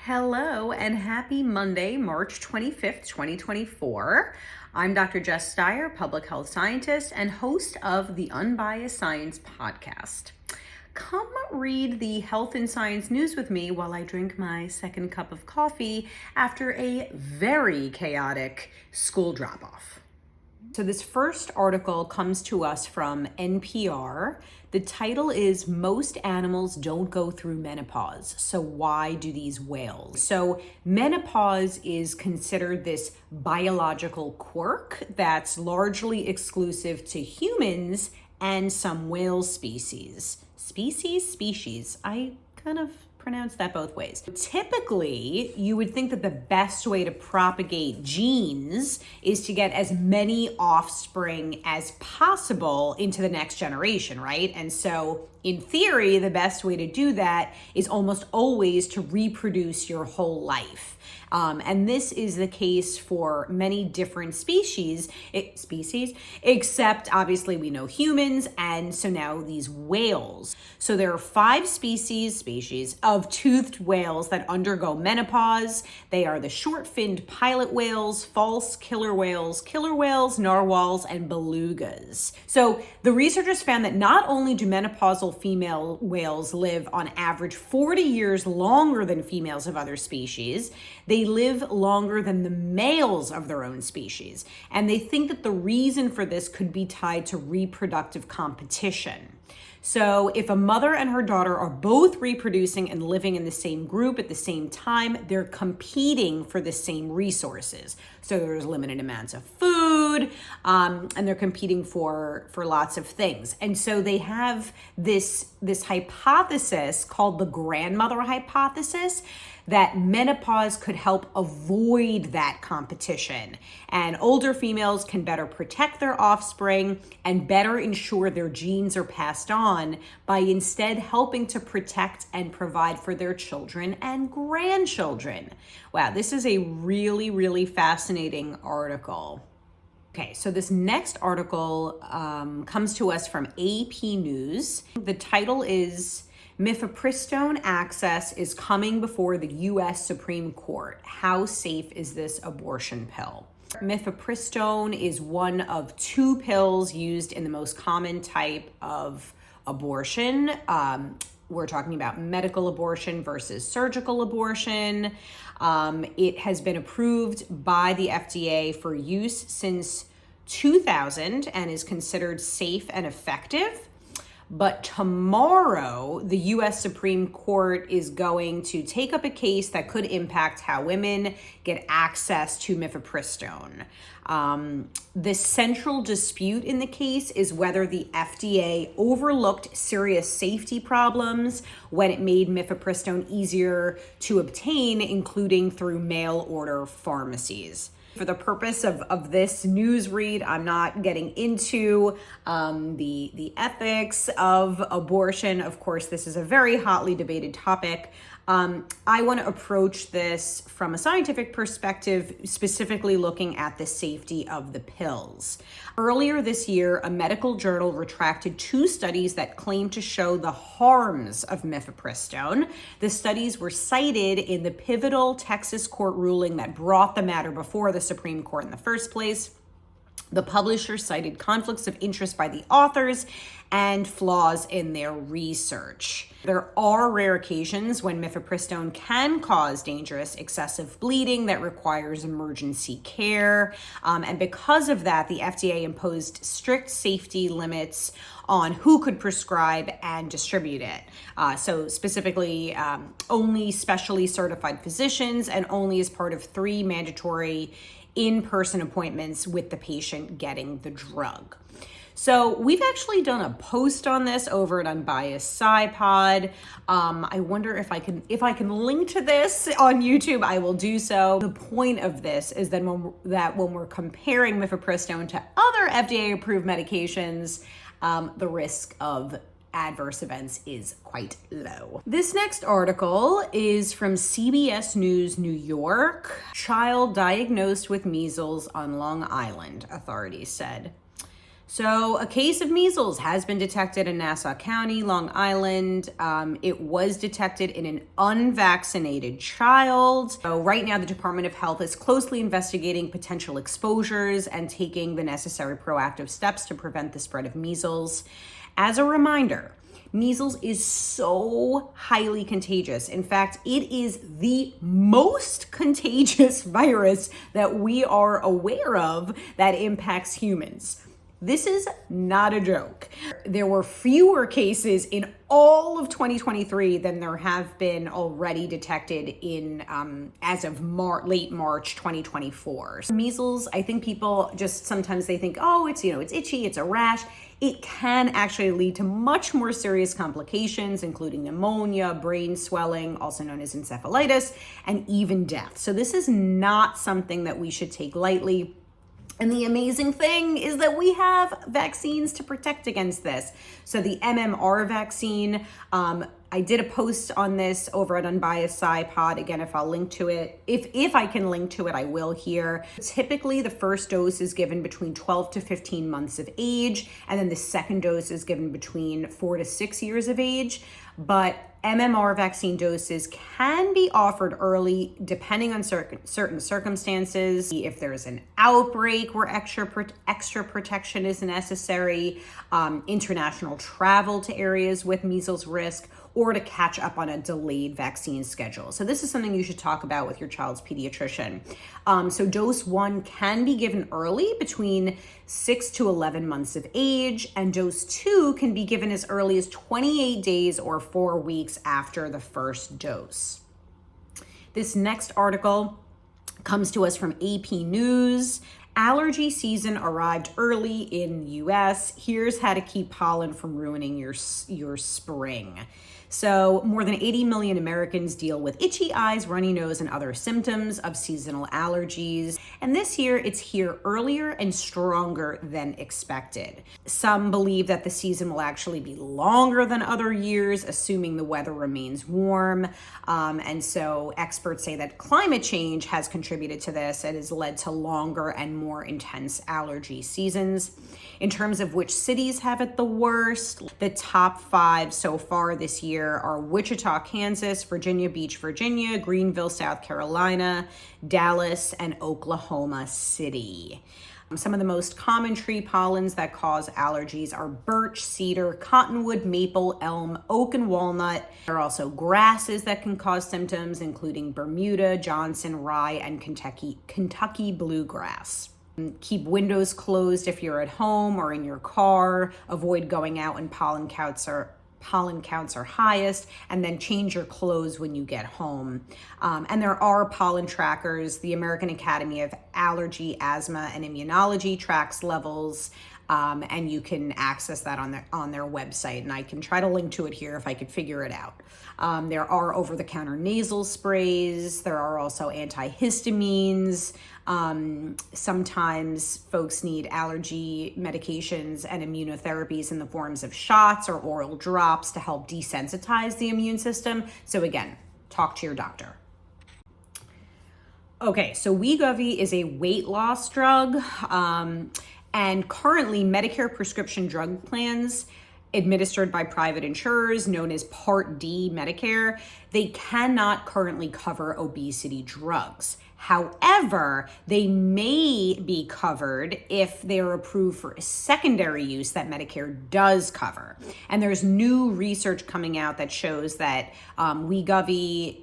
Hello and happy Monday, March 25th, 2024. I'm Dr. Jess Steier, public health scientist and host of the Unbiased Science podcast. Come read the health and science news with me while I drink my second cup of coffee after a very chaotic school drop-off. So this first article comes to us from NPR. The title is Most Animals Don't Go Through Menopause. So why do these whales? So menopause is considered this biological quirk that's largely exclusive to humans and some whale species. Species? I kind of pronounce that both ways. Typically, you would think that the best way to propagate genes is to get as many offspring as possible into the next generation, right? And so in theory, the best way to do that is almost always to reproduce your whole life. And this is the case for many different species, except obviously we know humans, and so now these whales. So there are 5 species of toothed whales that undergo menopause. They are the short-finned pilot whales, false killer whales, narwhals, and belugas. So the researchers found that not only do menopausal female whales live on average 40 years longer than females of other species, they live longer than the males of their own species. And they think that the reason for this could be tied to reproductive competition. So if a mother and her daughter are both reproducing and living in the same group at the same time, they're competing for the same resources. So there's limited amounts of food, and they're competing for lots of things. And so they have this hypothesis called the grandmother hypothesis, that menopause could help avoid that competition. And older females can better protect their offspring and better ensure their genes are passed on by instead helping to protect and provide for their children and grandchildren. Wow, this is a really, really fascinating article. Okay, so this next article comes to us from AP News. The title is Mifepristone Access is Coming Before the U.S. Supreme Court. How safe is this abortion pill? Mifepristone is one of 2 pills used in the most common type of abortion. We're talking about medical abortion versus surgical abortion. It has been approved by the FDA for use since 2000 and is considered safe and effective. But tomorrow, the U.S. Supreme Court is going to take up a case that could impact how women get access to mifepristone. The central dispute in the case is whether the FDA overlooked serious safety problems when it made mifepristone easier to obtain, including through mail order pharmacies. For the purpose of this news read, I'm not getting into the ethics of abortion. Of course, this is a very hotly debated topic. I want to approach this from a scientific perspective, specifically looking at the safety of the pills. Earlier this year, a medical journal retracted 2 studies that claimed to show the harms of mifepristone. The studies were cited in the pivotal Texas court ruling that brought the matter before the Supreme Court in the first place. The publisher cited conflicts of interest by the authors and flaws in their research. There are rare occasions when mifepristone can cause dangerous excessive bleeding that requires emergency care. And because of that, the FDA imposed strict safety limits on who could prescribe and distribute it. So specifically, only specially certified physicians and only as part of 3 mandatory in-person appointments with the patient getting the drug. So we've actually done a post on this over at Unbiased SciPod. I wonder if I can link to this on YouTube, I will do so. The point of this is that when we're comparing mifepristone to other FDA-approved medications, the risk of adverse events is quite low. This next article is from CBS News New York. Child diagnosed with measles on Long Island, authorities said. So a case of measles has been detected in Nassau County, Long Island. It was detected in an unvaccinated child. So right now, the Department of Health is closely investigating potential exposures and taking the necessary proactive steps to prevent the spread of measles. As a reminder, measles is so highly contagious. In fact, it is the most contagious virus that we are aware of that impacts humans. This is not a joke. There were fewer cases in all of 2023 than there have been already detected in as of late March 2024. Measles, I think people just sometimes they think, oh, it's itchy, it's a rash. It can actually lead to much more serious complications, including pneumonia, brain swelling, also known as encephalitis, and even death. So this is not something that we should take lightly. And the amazing thing is that we have vaccines to protect against this. So the MMR vaccine, I did a post on this over at Unbiased SciPod. Again, if I'll link to it, if I can link to it, I will here. Typically, the first dose is given between 12 to 15 months of age, and then the second dose is given between 4 to 6 years of age. But MMR vaccine doses can be offered early depending on certain circumstances. If there's an outbreak where extra protection is necessary, international travel to areas with measles risk, or to catch up on a delayed vaccine schedule. So this is something you should talk about with your child's pediatrician. So dose 1 can be given early between 6 to 11 months of age, and dose 2 can be given as early as 28 days or 4 weeks after the first dose. This next article comes to us from AP News. Allergy season arrived early in US. Here's how to keep pollen from ruining your spring. So more than 80 million Americans deal with itchy eyes, runny nose, and other symptoms of seasonal allergies. And this year, it's here earlier and stronger than expected. Some believe that the season will actually be longer than other years, assuming the weather remains warm. And so experts say that climate change has contributed to this and has led to longer and more intense allergy seasons. In terms of which cities have it the worst, the top 5 so far this year are Wichita, Kansas, Virginia Beach, Virginia, Greenville, South Carolina, Dallas, and Oklahoma City. Some of the most common tree pollens that cause allergies are birch, cedar, cottonwood, maple, elm, oak, and walnut. There are also grasses that can cause symptoms, including Bermuda, Johnson, rye, and Kentucky bluegrass. Keep windows closed if you're at home or in your car. Avoid going out when pollen counts are highest, and then change your clothes when you get home. And there are pollen trackers. The American Academy of Allergy, Asthma, and Immunology tracks levels, and you can access that on their website. And I can try to link to it here if I could figure it out. There are over-the-counter nasal sprays. There are also antihistamines. Sometimes folks need allergy medications and immunotherapies in the forms of shots or oral drops to help desensitize the immune system. So again, talk to your doctor. Okay, so Wegovy is a weight loss drug, and currently Medicare prescription drug plans administered by private insurers, known as Part D Medicare, they cannot currently cover obesity drugs. However, they may be covered if they are approved for secondary use that Medicare does cover. And there's new research coming out that shows that Wegovy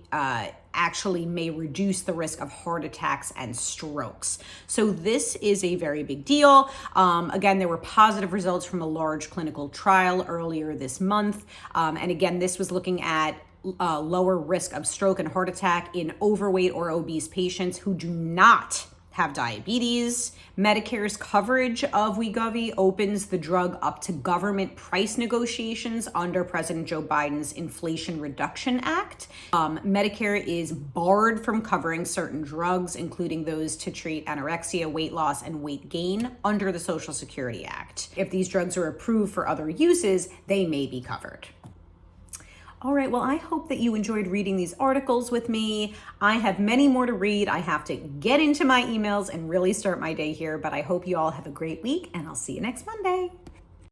actually may reduce the risk of heart attacks and strokes. So this is a very big deal. Again, there were positive results from a large clinical trial earlier this month. And again, this was looking at lower risk of stroke and heart attack in overweight or obese patients who do not have diabetes. Medicare's coverage of Wegovy opens the drug up to government price negotiations under President Joe Biden's Inflation Reduction Act. Medicare is barred from covering certain drugs, including those to treat anorexia, weight loss, and weight gain under the Social Security Act. If these drugs are approved for other uses, they may be covered. All right, well, I hope that you enjoyed reading these articles with me. I have many more to read. I have to get into my emails and really start my day here, but I hope you all have a great week, and I'll see you next Monday.